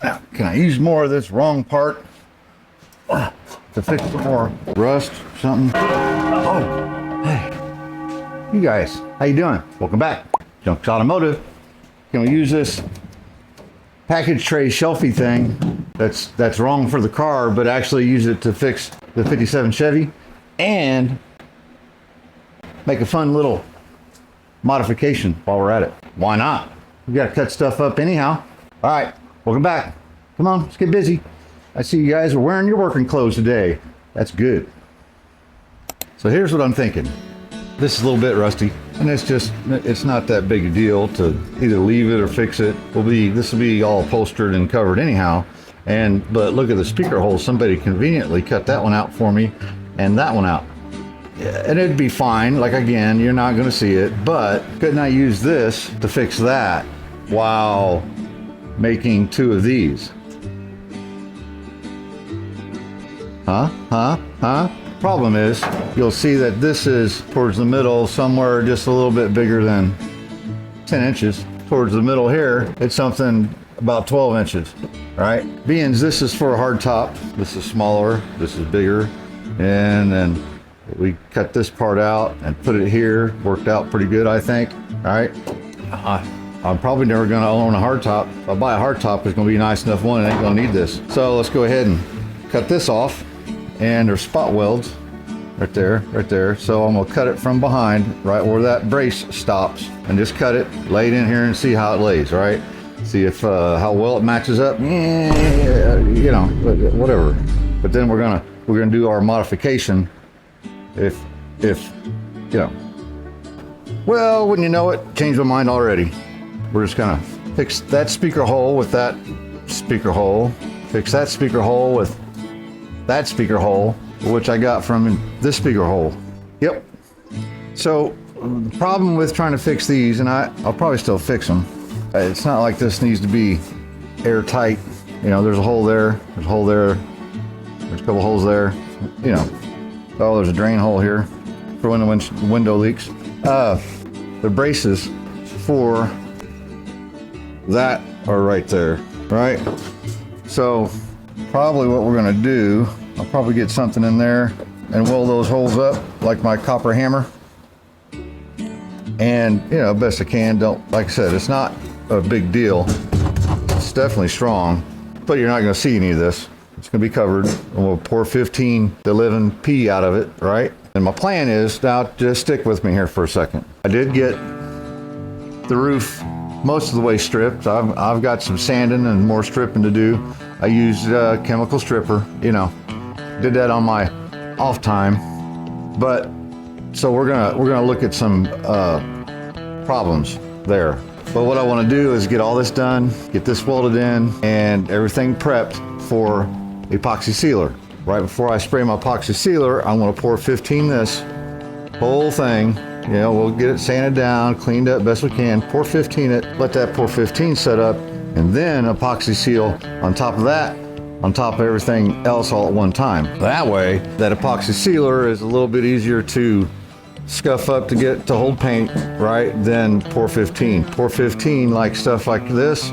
Now, can I use more of this wrong part to fix some more rust or something? Oh, hey, you guys, how you doing? Welcome back. Junk's Automotive. Can we use this package tray shelfie thing that's wrong for the car, but actually use it to fix the 57 Chevy and make a fun little modification while we're at it? Why not? We gotta cut stuff up anyhow. All right, welcome back. Come on, let's get busy. I see you guys are wearing your working clothes today. That's good. So here's what I'm thinking. This is a little bit rusty, and it's not that big a deal to either leave it or fix it. This will be all upholstered and covered anyhow. But look at the speaker hole. Somebody conveniently cut that one out for me and that one out. And it'd be fine. Like, again, you're not going to see it, but couldn't I use this to fix that while making two of these? Problem is, you'll see that this is towards the middle, somewhere just a little bit bigger than 10 inches. Towards the middle here, it's something about 12 inches, right? Being this is for a hard top, this is smaller, this is bigger, and then we cut this part out and put it here. Worked out pretty good, I think. All right. I'm probably never going to own a hard top. If I buy a hard top, it's going to be a nice enough one. It ain't going to need this. So let's go ahead and cut this off. And there's spot welds right there. So I'm going to cut it from behind, right where that brace stops, and just cut it, lay it in here, and see how it lays. Right. See if how well it matches up. Yeah, you know, whatever. But then we're gonna do our modification. If you know, well, wouldn't you know it, changed my mind already. We're just gonna fix that speaker hole with that speaker hole, fix that speaker hole with that speaker hole, which I got from this speaker hole. Yep. So the problem with trying to fix these, and I'll probably still fix them, it's not like this needs to be airtight. You know, there's a hole there, there's a hole there, there's a couple holes there, you know. Oh, there's a drain hole here for when the window leaks. The braces for that are right there, right? So probably what we're gonna do, I'll probably get something in there and weld those holes up like my copper hammer. And, you know, best I can. Like I said, it's not a big deal. It's definitely strong, but you're not gonna see any of this. It's gonna be covered, and we'll pour 15 to 11p out of it, right? And my plan is, now just stick with me here for a second. I did get the roof most of the way stripped. I've got some sanding and more stripping to do. I used a chemical stripper, you know, did that on my off time. But so we're gonna look at some problems there. But what I want to do is get all this done, get this welded in, and everything prepped for epoxy sealer. Right before I spray my epoxy sealer, I'm going to pour 15 this whole thing. You know, we'll get it sanded down, cleaned up best we can, pour 15 it, let that pour 15 set up, and then epoxy seal on top of that, on top of everything else all at one time. That way, that epoxy sealer is a little bit easier to scuff up to get to hold paint, right? Then pour 15. Pour 15 like stuff like this,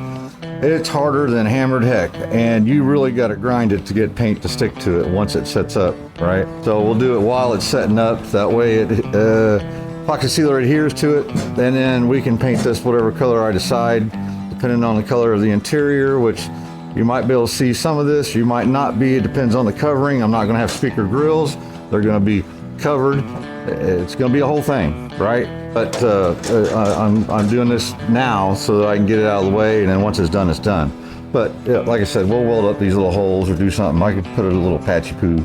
it's harder than hammered heck, and you really got to grind it to get paint to stick to it once it sets up, right? So we'll do it while it's setting up. That way it epoxy sealer adheres to it, and then we can paint this whatever color I decide, depending on the color of the interior, which you might be able to see some of this, you might not be. It depends on the covering. I'm not going to have speaker grills. They're going to be covered. It's going to be a whole thing, right? But I'm doing this now so that I can get it out of the way, and then once it's done, it's done. But yeah, like I said, we'll weld up these little holes or do something. I could put a little patchy poo.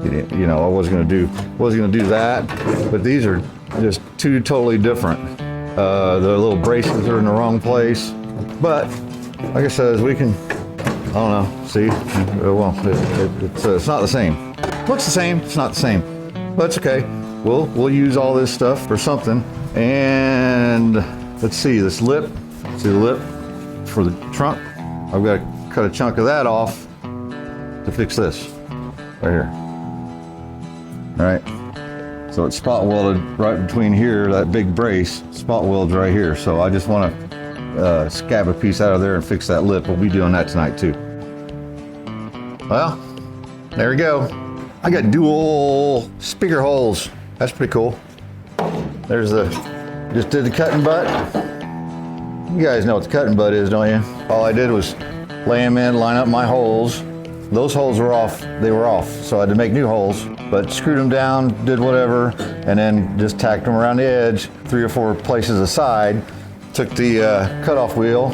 You know, I wasn't gonna do that, but these are just two totally different. The little braces are in the wrong place, but like I said, we can, I don't know, see, well, it's not the same. Looks the same, it's not the same, but it's okay. We'll use all this stuff for something. And let's see, this lip, see the lip for the trunk. I've got to cut a chunk of that off to fix this right here. All right, so it's spot welded right between here, that big brace, spot welds right here. So I just want to scab a piece out of there and fix that lip. We'll be doing that tonight too. Well, there we go. I got dual speaker holes. That's pretty cool. There's the, just did the cutting butt. You guys know what the cutting butt is, don't you? All I did was lay them in, line up my holes. Those holes were off, they were off. So I had to make new holes, but screwed them down, did whatever, and then just tacked them around the edge, 3 or 4 places aside. Took the cutoff wheel,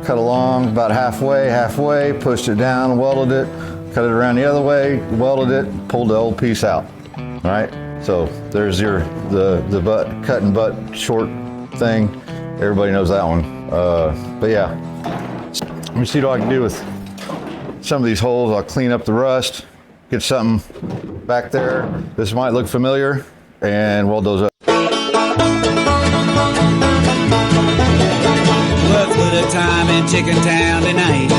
cut along about halfway, pushed it down, welded it, cut it around the other way, welded it, pulled the old piece out. All right, so there's the butt, cut and butt short thing. Everybody knows that one. But yeah, let me see what I can do with some of these holes. I'll clean up the rust, get something back there. This might look familiar, and weld those up. Let's put a time in Chicken Town tonight.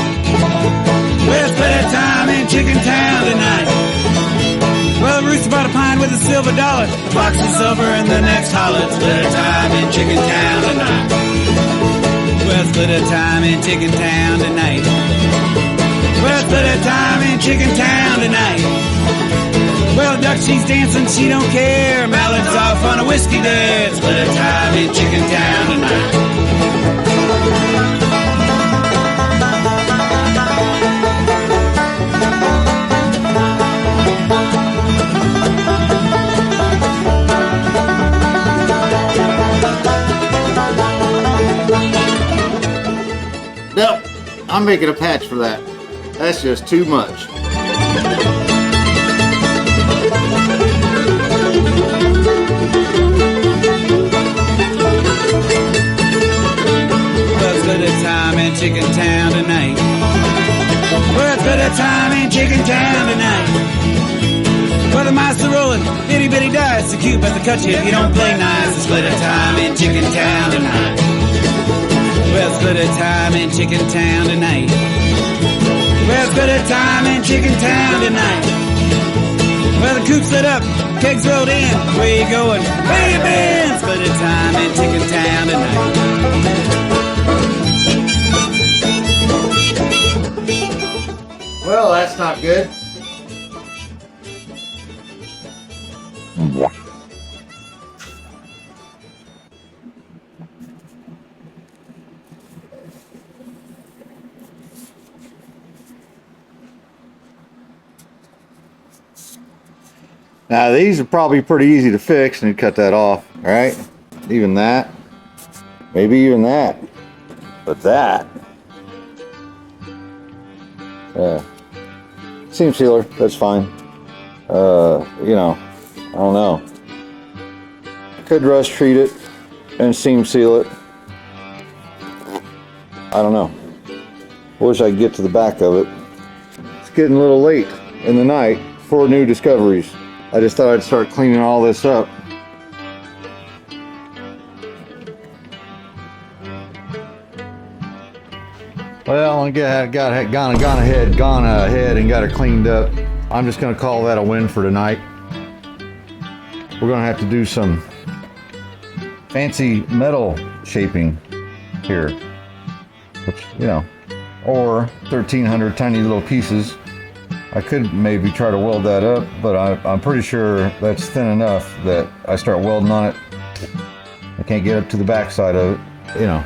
Let's put a time in Chicken Town tonight. Well, the rooster bought a pine with a silver dollar, a box of silver in the next holler. Let's put a time in Chicken Town tonight. Let's put a time in Chicken Town tonight. Let's put a time in Chicken Town tonight. Well, duck, she's dancing, she don't care. Mallard's off on a whiskey dance. Let's put a time in Chicken Town tonight. Nope, I'm making a patch for that. That's just too much. Let's put a time in Chicken Town tonight. Let's put a time in Chicken Town tonight. Well, the mice are rolling, itty bitty dice, so cute, but they cut you if you don't play nice. Let's put a time in Chicken Town tonight. Let's put a time in Chicken Town tonight. Let's put a time in Chicken Town tonight. Well, the coop's lit up, kegs rolled in. Where you going? Where you been? Let's put a time in Chicken Town tonight. Well, that's not good. Now these are probably pretty easy to fix, and you cut that off, all right? Even that, maybe even that, but that, yeah, seam sealer, that's fine. You know, I don't know. I could rust treat it and seam seal it. I don't know. Wish I could get to the back of it. It's getting a little late in the night for new discoveries. I just thought I'd start cleaning all this up. Well, I gone ahead and got it cleaned up. I'm just gonna call that a win for tonight. We're gonna have to do some fancy metal shaping here, which, you know, or 1,300 tiny little pieces. I could maybe try to weld that up, but I'm pretty sure that's thin enough that I start welding on it, I can't get up to the back side of it, you know.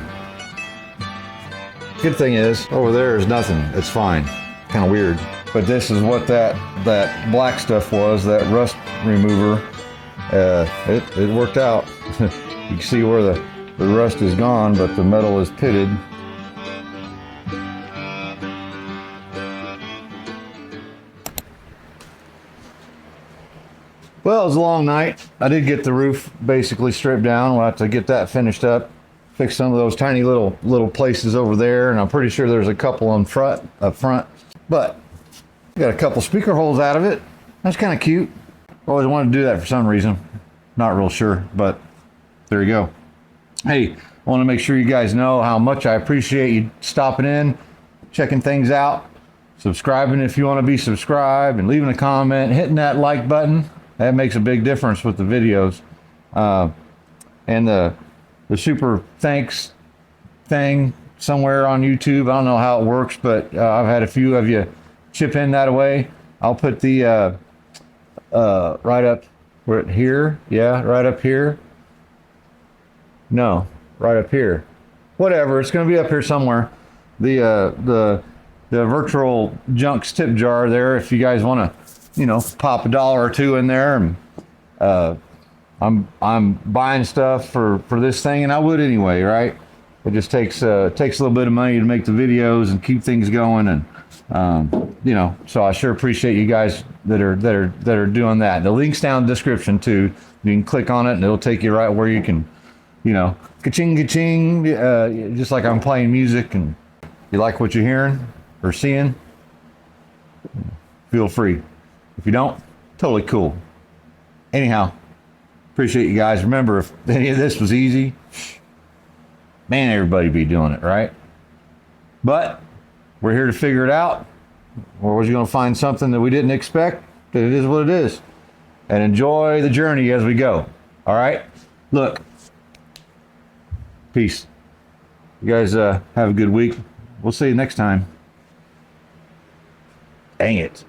Good thing is, over there is nothing. It's fine. Kind of weird. But this is what that black stuff was, that rust remover. It worked out. You can see where the rust is gone, but the metal is pitted. Well, it was a long night. I did get the roof basically stripped down. We'll have to get that finished up. Fix some of those tiny little places over there, and I'm pretty sure there's a couple up front. But I got a couple speaker holes out of it. That's kind of cute. Always wanted to do that for some reason. Not real sure, but there you go. Hey, I want to make sure you guys know how much I appreciate you stopping in, checking things out, subscribing if you want to be subscribed, and leaving a comment, hitting that like button. That makes a big difference with the videos. And the super thanks thing somewhere on YouTube. I don't know how it works, but I've had a few of you chip in that way. I'll put the right up where here. Yeah, right up here. No, right up here. Whatever, it's going to be up here somewhere. The virtual junks tip jar there. If you guys want to, pop $1 or $2 in there, and I'm buying stuff for this thing, and I would anyway, right? It just takes a little bit of money to make the videos and keep things going, and so I sure appreciate you guys that are doing that. The link's down in the description too. You can click on it, and it'll take you right where you can, ka-ching, ka-ching, just like I'm playing music, and you like what you're hearing or seeing, feel free. If you don't, totally cool. Anyhow, appreciate you guys. Remember, if any of this was easy, man, everybody be doing it, right? But we're here to figure it out. We're always going to find something that we didn't expect, that it is what it is. And enjoy the journey as we go. All right? Look. Peace. You guys have a good week. We'll see you next time. Dang it.